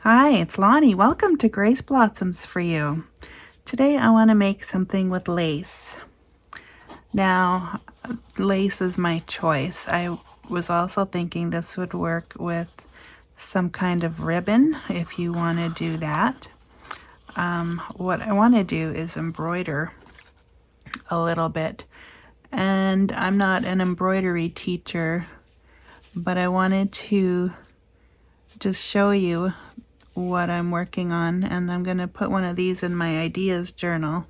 Hi, it's Lonnie. Welcome to Grace Blossoms for You. Today I want to make something with lace. Now, lace is my choice. I was also thinking this would work with some kind of ribbon if you want to do that. What I want to do is embroider a little bit. And I'm not an embroidery teacher, but I wanted to just show you what I'm working on, and I'm going to put one of these in my ideas journal.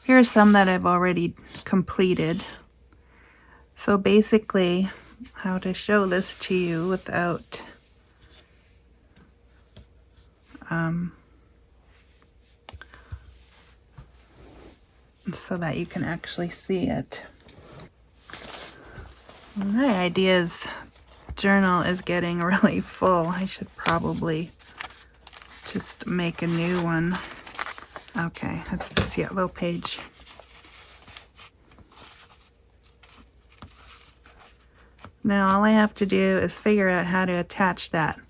Here are some that I've already completed. So basically, how to show this to you without so that you can actually see it. My ideas journal is getting really full. I should probably just make a new one. Okay, that's this yellow page. Now all I have to do is figure out how to attach that.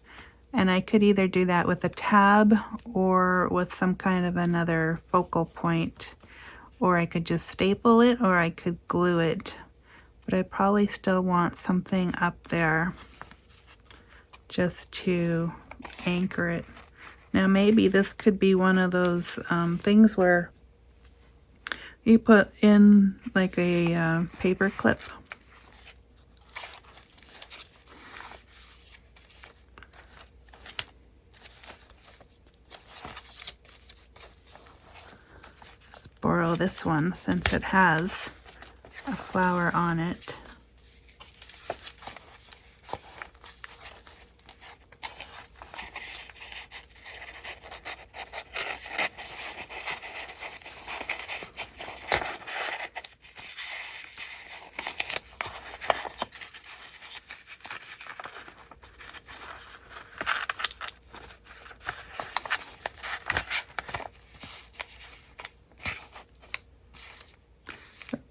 And I could either do that with a tab or with some kind of another focal point, or I could just staple it, or I could glue it. But I probably still want something up there just to anchor it. Now maybe this could be one of those things where you put in like a paper clip. Just borrow this one since it has a flower on it.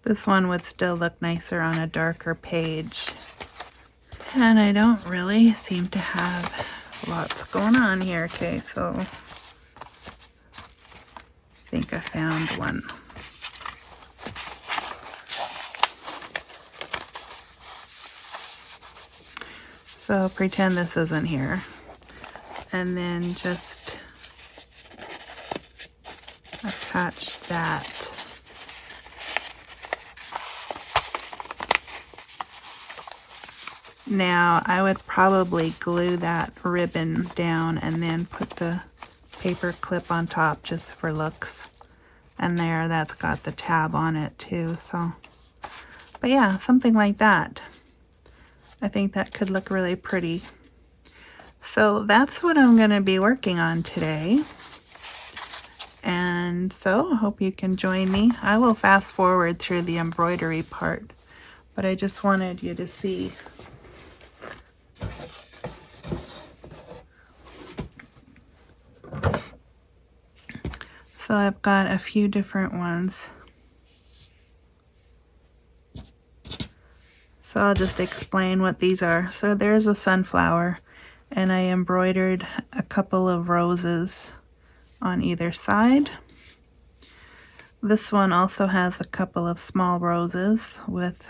This one would still look nicer on a darker page. And I don't really seem to have lots going on here. Okay, so I think I found one. So pretend this isn't here. And then just attach that. Now, I would probably glue that ribbon down and then put the paper clip on top just for looks. And there, that's got the tab on it too, so. But yeah, something like that. I think that could look really pretty. So that's what I'm gonna be working on today. And so I hope you can join me. I will fast forward through the embroidery part, but I just wanted you to see. So I've got a few different ones. So I'll just explain what these are. So there's a sunflower, and I embroidered a couple of roses on either side. This one also has a couple of small roses with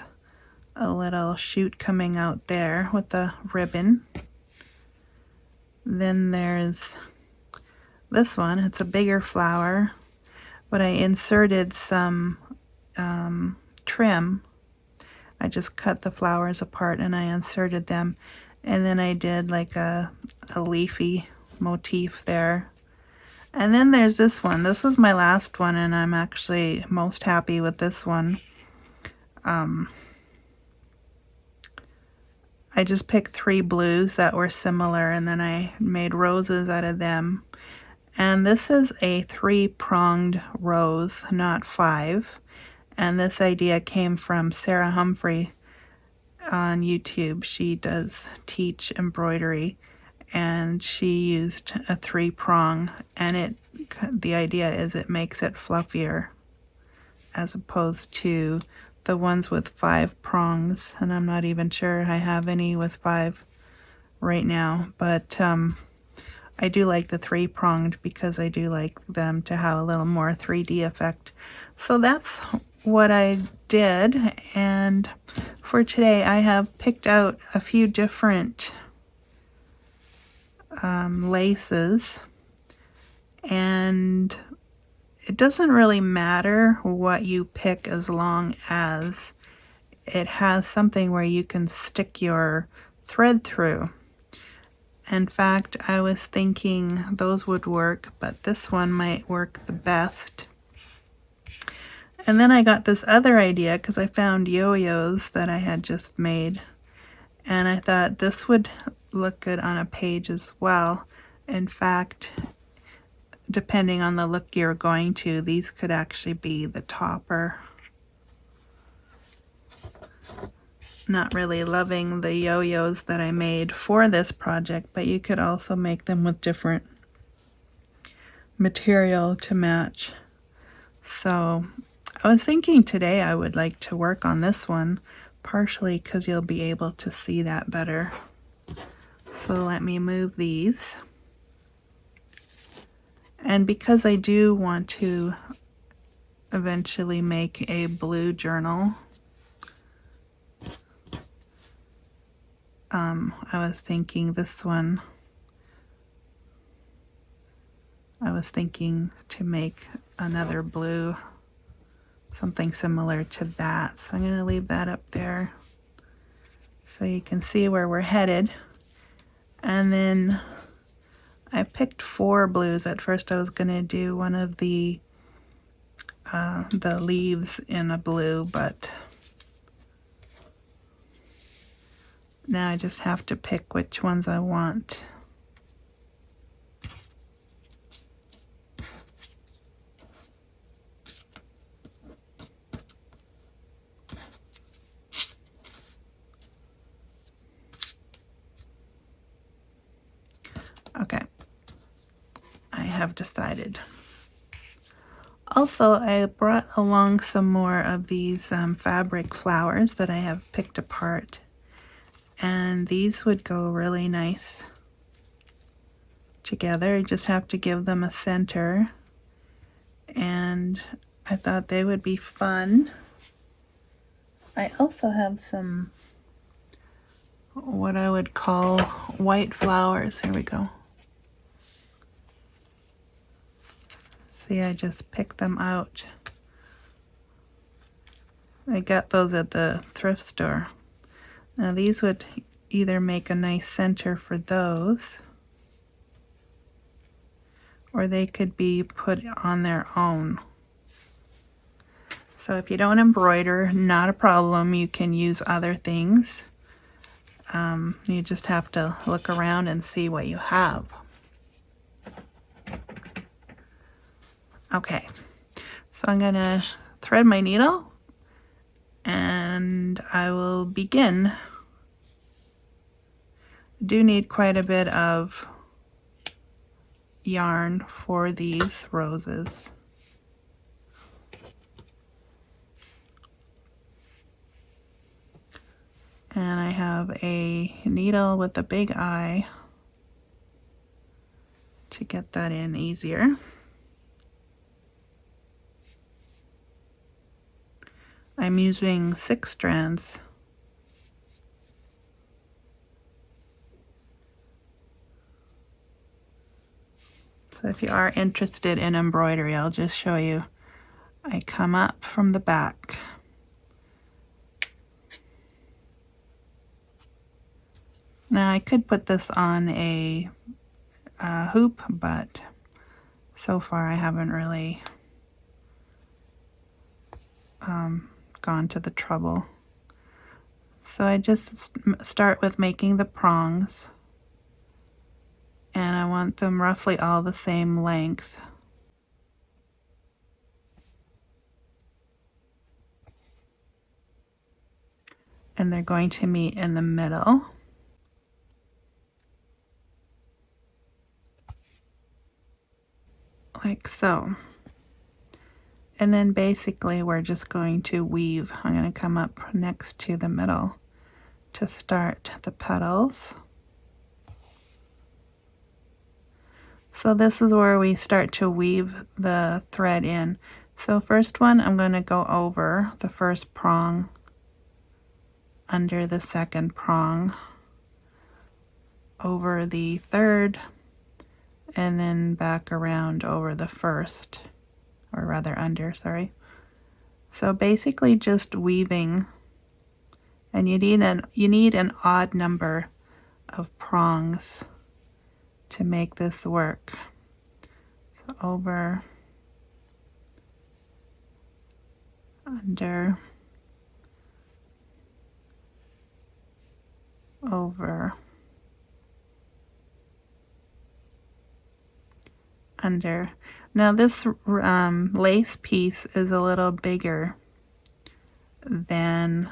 a little shoot coming out there with a ribbon. Then there's this one. It's a bigger flower, but I inserted some trim. I just cut the flowers apart and I inserted them, and then I did like a leafy motif there. And then there's this one. This was my last one, and I'm actually most happy with this one. I just picked 3 blues that were similar, and then I made roses out of them. And this is a 3-pronged rose, not 5. And this idea came from Sarah Humphrey on YouTube. She does teach embroidery, and she used a 3-prong, and the idea is it makes it fluffier as opposed to the ones with 5 prongs, and I'm not even sure I have any with 5 right now, but I do like the 3-pronged because I do like them to have a little more 3D effect. So that's what I did, and for today I have picked out a few different laces, and it doesn't really matter what you pick as long as it has something where you can stick your thread through. In fact, I was thinking those would work, but this one might work the best. And then I got this other idea because I found yo-yos that I had just made, and I thought this would look good on a page as well. In fact, depending on the look you're going to, these could actually be the topper. Not really loving the yo-yos that I made for this project, but you could also make them with different material to match. So I was thinking today I would like to work on this one, partially because you'll be able to see that better. So let me move these. And because I do want to eventually make a blue journal, I was thinking this one, I was thinking to make another blue, something similar to that. So I'm going to leave that up there so you can see where we're headed. And then I picked 4 blues. At first I was going to do one of the leaves in a blue, but now I just have to pick which ones I want. Okay, I have decided. Also, I brought along some more of these fabric flowers that I have picked apart, and these would go really nice together. You just have to give them a center, and I thought they would be fun. I also have some what I would call white flowers. Here we go. See, I just picked them out. I got those at the thrift store. Now these would either make a nice center for those, or they could be put on their own. So if you don't embroider, not a problem. You can use other things. You just have to look around and see what you have. Okay, so I'm going to thread my needle and I will begin. I do need quite a bit of yarn for these roses. And I have a needle with a big eye to get that in easier. I'm using 6 strands. So if you are interested in embroidery, I'll just show you. I come up from the back. Now I could put this on a hoop, but so far I haven't really gone to the trouble. So I just start with making the prongs, and I want them roughly all the same length. And they're going to meet in the middle. Like so. And then basically we're just going to weave. I'm going to come up next to the middle to start the petals. So this is where we start to weave the thread in. So first one, I'm going to go over the first prong, under the second prong, over the third, and then back around over the first, or rather under, sorry. So basically just weaving, and you need an odd number of prongs to make this work. So over, under, over, under. Now this lace piece is a little bigger than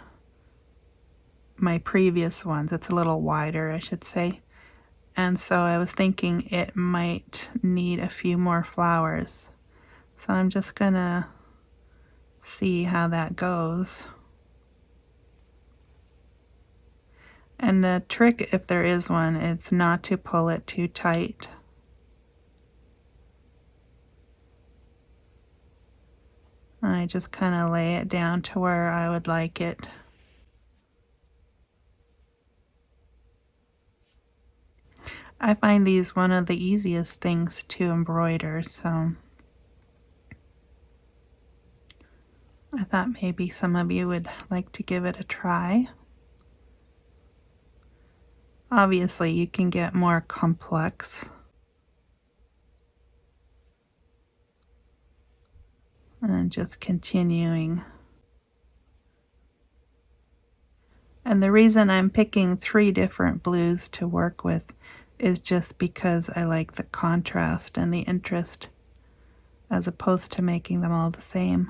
my previous ones. It's a little wider, I should say. And so I was thinking it might need a few more flowers. So I'm just gonna see how that goes. And the trick, if there is one, is not to pull it too tight. I just kind of lay it down to where I would like it. I find these one of the easiest things to embroider, so I thought maybe some of you would like to give it a try. Obviously, you can get more complex. And just continuing. And the reason I'm picking 3 different blues to work with is just because I like the contrast and the interest, as opposed to making them all the same.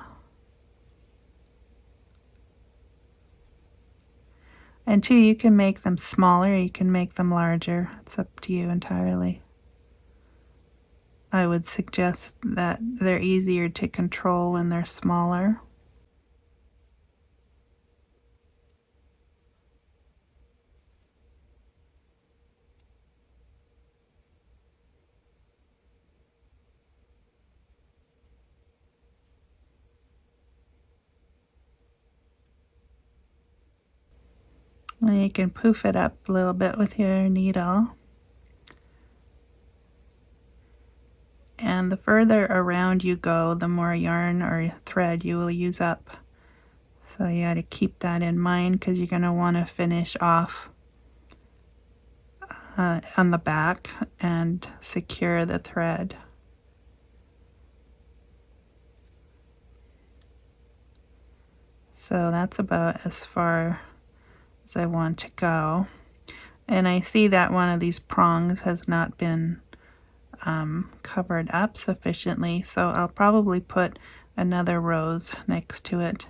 And 2, you can make them smaller, you can make them larger. It's up to you entirely. I would suggest that they're easier to control when they're smaller. And you can poof it up a little bit with your needle. And the further around you go, the more yarn or thread you will use up. So you got to keep that in mind, because you're going to want to finish off on the back and secure the thread. So that's about as far as I want to go. And I see that one of these prongs has not been covered up sufficiently, so I'll probably put another rose next to it.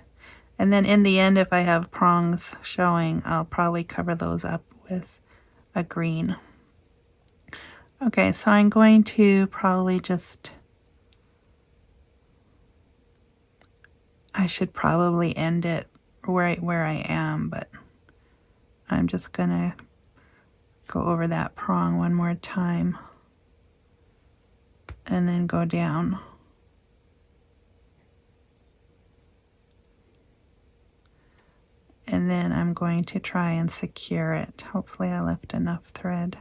And then in the end, if I have prongs showing, I'll probably cover those up with a green. Okay, so I'm going to probably just, I should probably end it right where I am, but I'm just gonna go over that prong one more time and then go down. And then I'm going to try and secure it. Hopefully I left enough thread.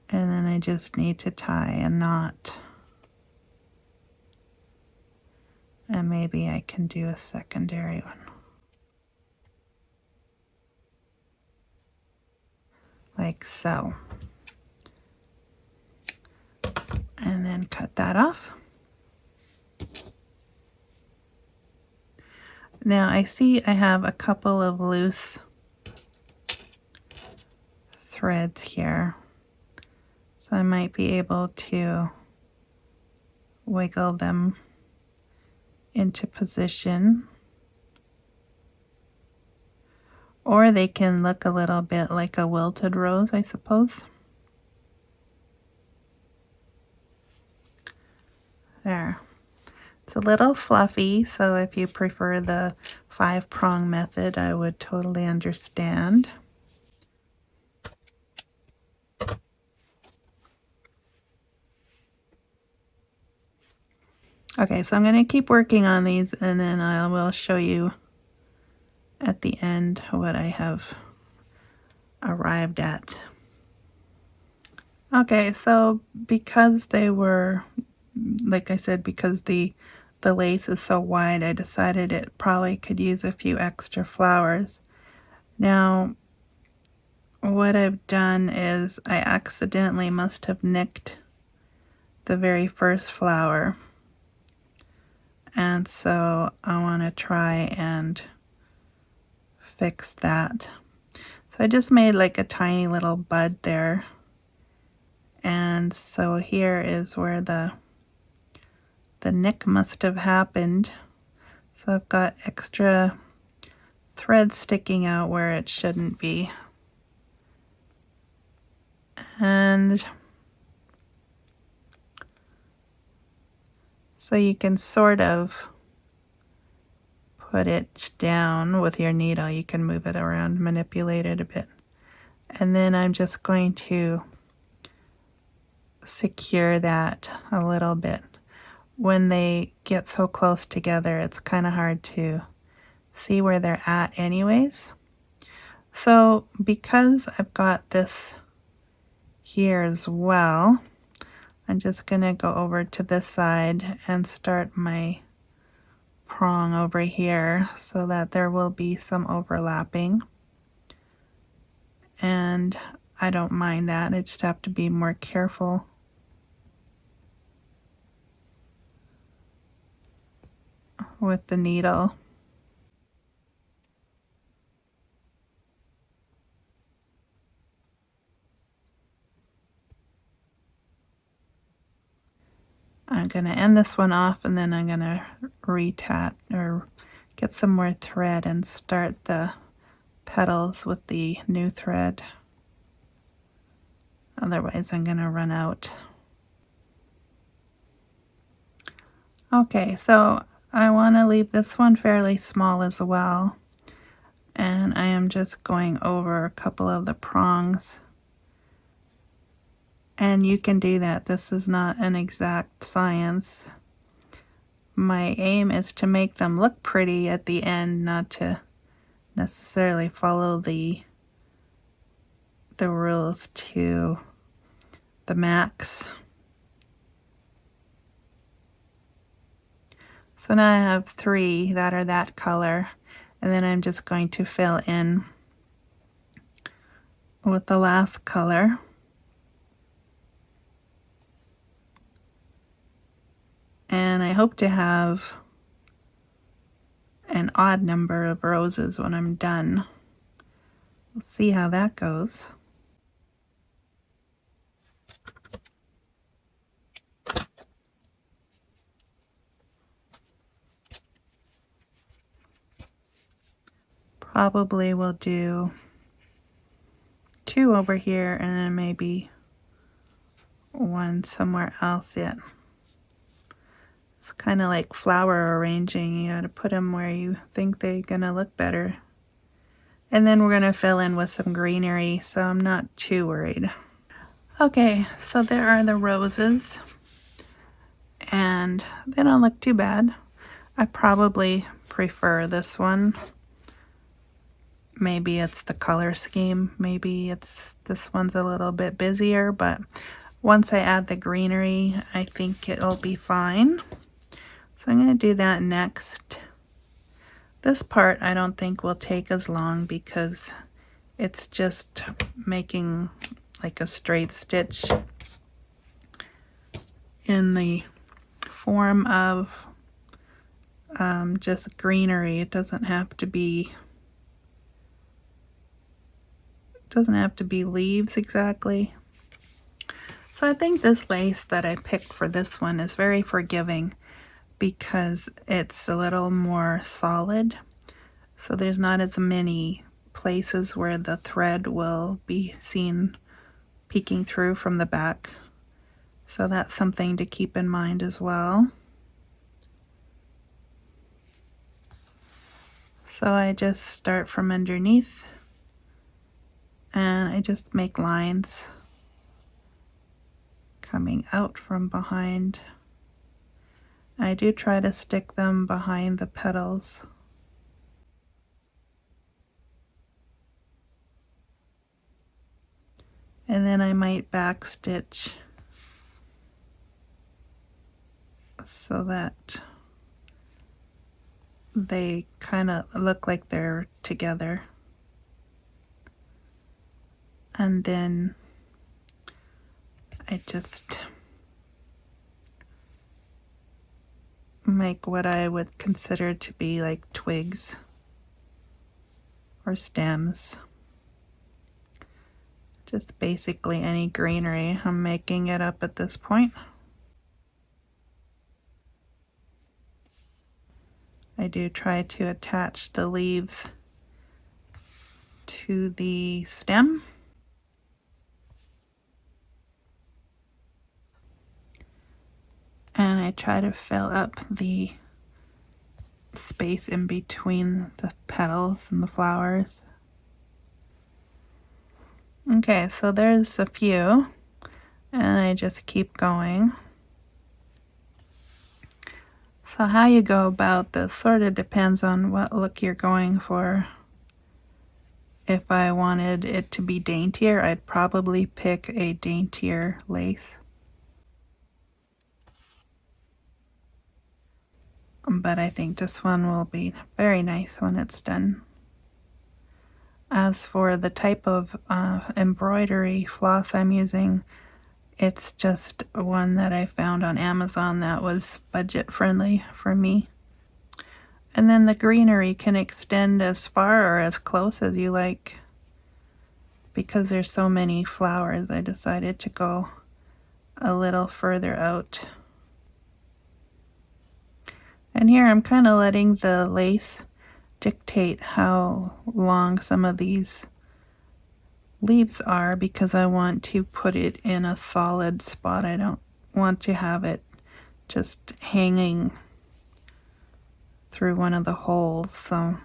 And then I just need to tie a knot. And maybe I can do a secondary one. Like so. And then cut that off. Now I see I have a couple of loose threads here. So I might be able to wiggle them into position. Or they can look a little bit like a wilted rose, I suppose. There. It's a little fluffy, so if you prefer the 5-prong method, I would totally understand. Okay, so I'm going to keep working on these, and then I will show you at the end what I have arrived at. Okay, so because they were, like I said, because the lace is so wide, I decided it probably could use a few extra flowers. Now, what I've done is I accidentally must have nicked the very first flower, and so I want to try and fix that. So I just made like a tiny little bud there, and so here is where the nick must have happened. So I've got extra thread sticking out where it shouldn't be, and so you can sort of put it down with your needle. You can move it around, manipulate it a bit, and then I'm just going to secure that a little bit. When they get so close together, it's kind of hard to see where they're at anyways. So because I've got this here as well, I'm just going to go over to this side and start my prong over here so that there will be some overlapping. And I don't mind that, I just have to be more careful with the needle. I'm going to end this one off, and then I'm going to retat or get some more thread and start the petals with the new thread. Otherwise I'm going to run out. Okay, so I want to leave this one fairly small as well, and I am just going over a couple of the prongs. And you can do that. This is not an exact science. My aim is to make them look pretty at the end, not to necessarily follow the rules to the max. So now I have 3 that are that color, and then I'm just going to fill in with the last color. And I hope to have an odd number of roses when I'm done. We'll see how that goes. Probably will do 2 over here, and then maybe 1 somewhere else yet. It's kind of like flower arranging. You gotta put them where you think they're gonna look better. And then we're gonna fill in with some greenery, so I'm not too worried. Okay, so there are the roses, and they don't look too bad. I probably prefer this one. Maybe it's the color scheme, maybe it's this one's a little bit busier, but once I add the greenery, I think it'll be fine. So I'm going to do that next. This part I don't think will take as long because it's just making like a straight stitch in the form of just greenery. It doesn't have to be leaves exactly. So I think this lace that I picked for this one is very forgiving because it's a little more solid. So there's not as many places where the thread will be seen peeking through from the back. So that's something to keep in mind as well. So I just start from underneath and I just make lines coming out from behind. I do try to stick them behind the petals. And then I might backstitch so that they kind of look like they're together. And then I just make what I would consider to be like twigs or stems. Just basically any greenery. I'm making it up at this point. I do try to attach the leaves to the stem. And I try to fill up the space in between the petals and the flowers. Okay, so there's a few, and I just keep going. So how you go about this sort of depends on what look you're going for. If I wanted it to be daintier, I'd probably pick a daintier lace. But I think this one will be very nice when it's done. As for the type of embroidery floss I'm using, it's just one that I found on Amazon that was budget friendly for me. And then the greenery can extend as far or as close as you like. Because there's so many flowers, I decided to go a little further out. And here I'm kind of letting the lace dictate how long some of these leaves are because I want to put it in a solid spot. I don't want to have it just hanging through one of the holes. So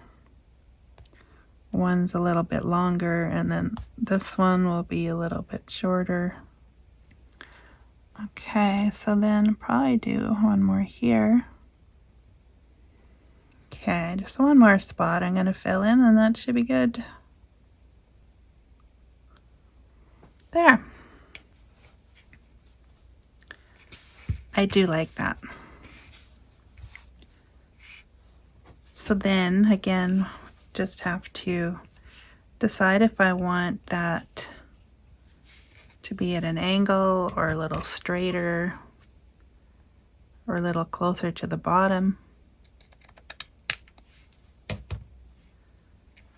one's a little bit longer and then this one will be a little bit shorter. Okay, so then probably do one more here. Okay, just one more spot I'm going to fill in and that should be good. There. I do like that. So then, again, just have to decide if I want that to be at an angle or a little straighter or a little closer to the bottom.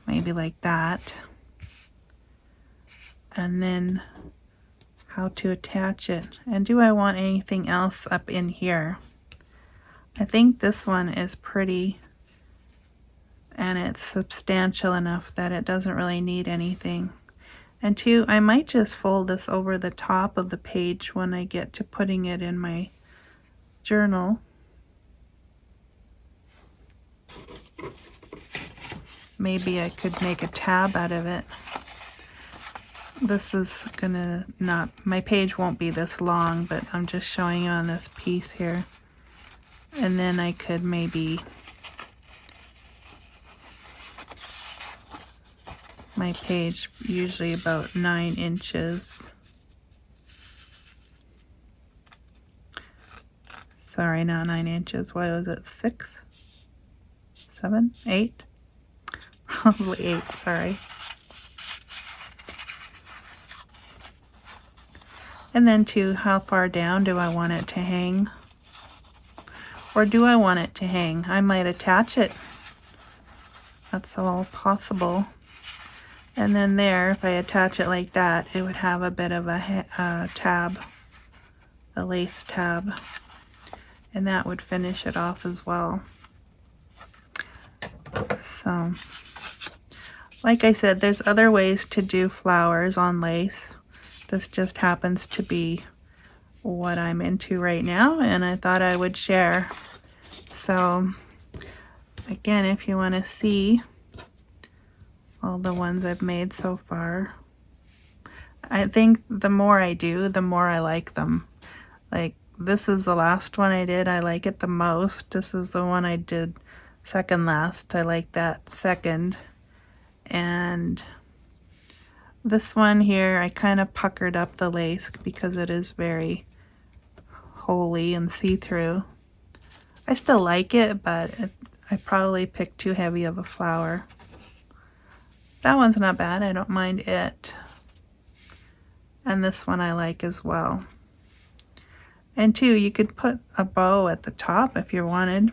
Maybe like that. And then how to attach it. And do I want anything else up in here? I think this one is pretty and it's substantial enough that it doesn't really need anything. And two, I might just fold this over the top of the page when I get to putting it in my journal. Maybe I could make a tab out of it. This is gonna not, my page won't be this long, but I'm just showing you on this piece here. And then I could maybe, my page usually about 9 inches. Sorry, not 9 inches. What was it? 6? 7? 8? Probably 8, sorry. And then to how far down do I want it to hang? Or do I want it to hang? I might attach it. That's all possible. And then there, if I attach it like that, it would have a bit of a tab, a lace tab. And that would finish it off as well. So, like I said, there's other ways to do flowers on lace. This just happens to be what I'm into right now, and I thought I would share. So, again, if you want to see all the ones I've made so far, I think the more I do, the more I like them. Like, this is the last one I did. I like it the most. This is the one I did second last. I like that second. And this one here, I kind of puckered up the lace because it is very holey and see-through. I still like it, but I probably picked too heavy of a flower. That one's not bad. I don't mind it. And this one I like as well. And too, you could put a bow at the top if you wanted.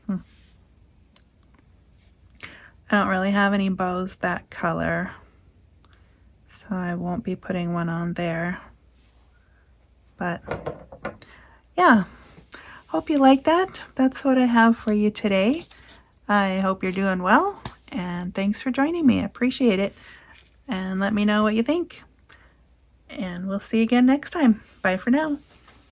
I don't really have any bows that color, so I won't be putting one on there. But yeah, hope you like that. That's what I have for you today. I hope you're doing well, and thanks for joining me. I appreciate it. And let me know what you think. And we'll see you again next time. Bye for now.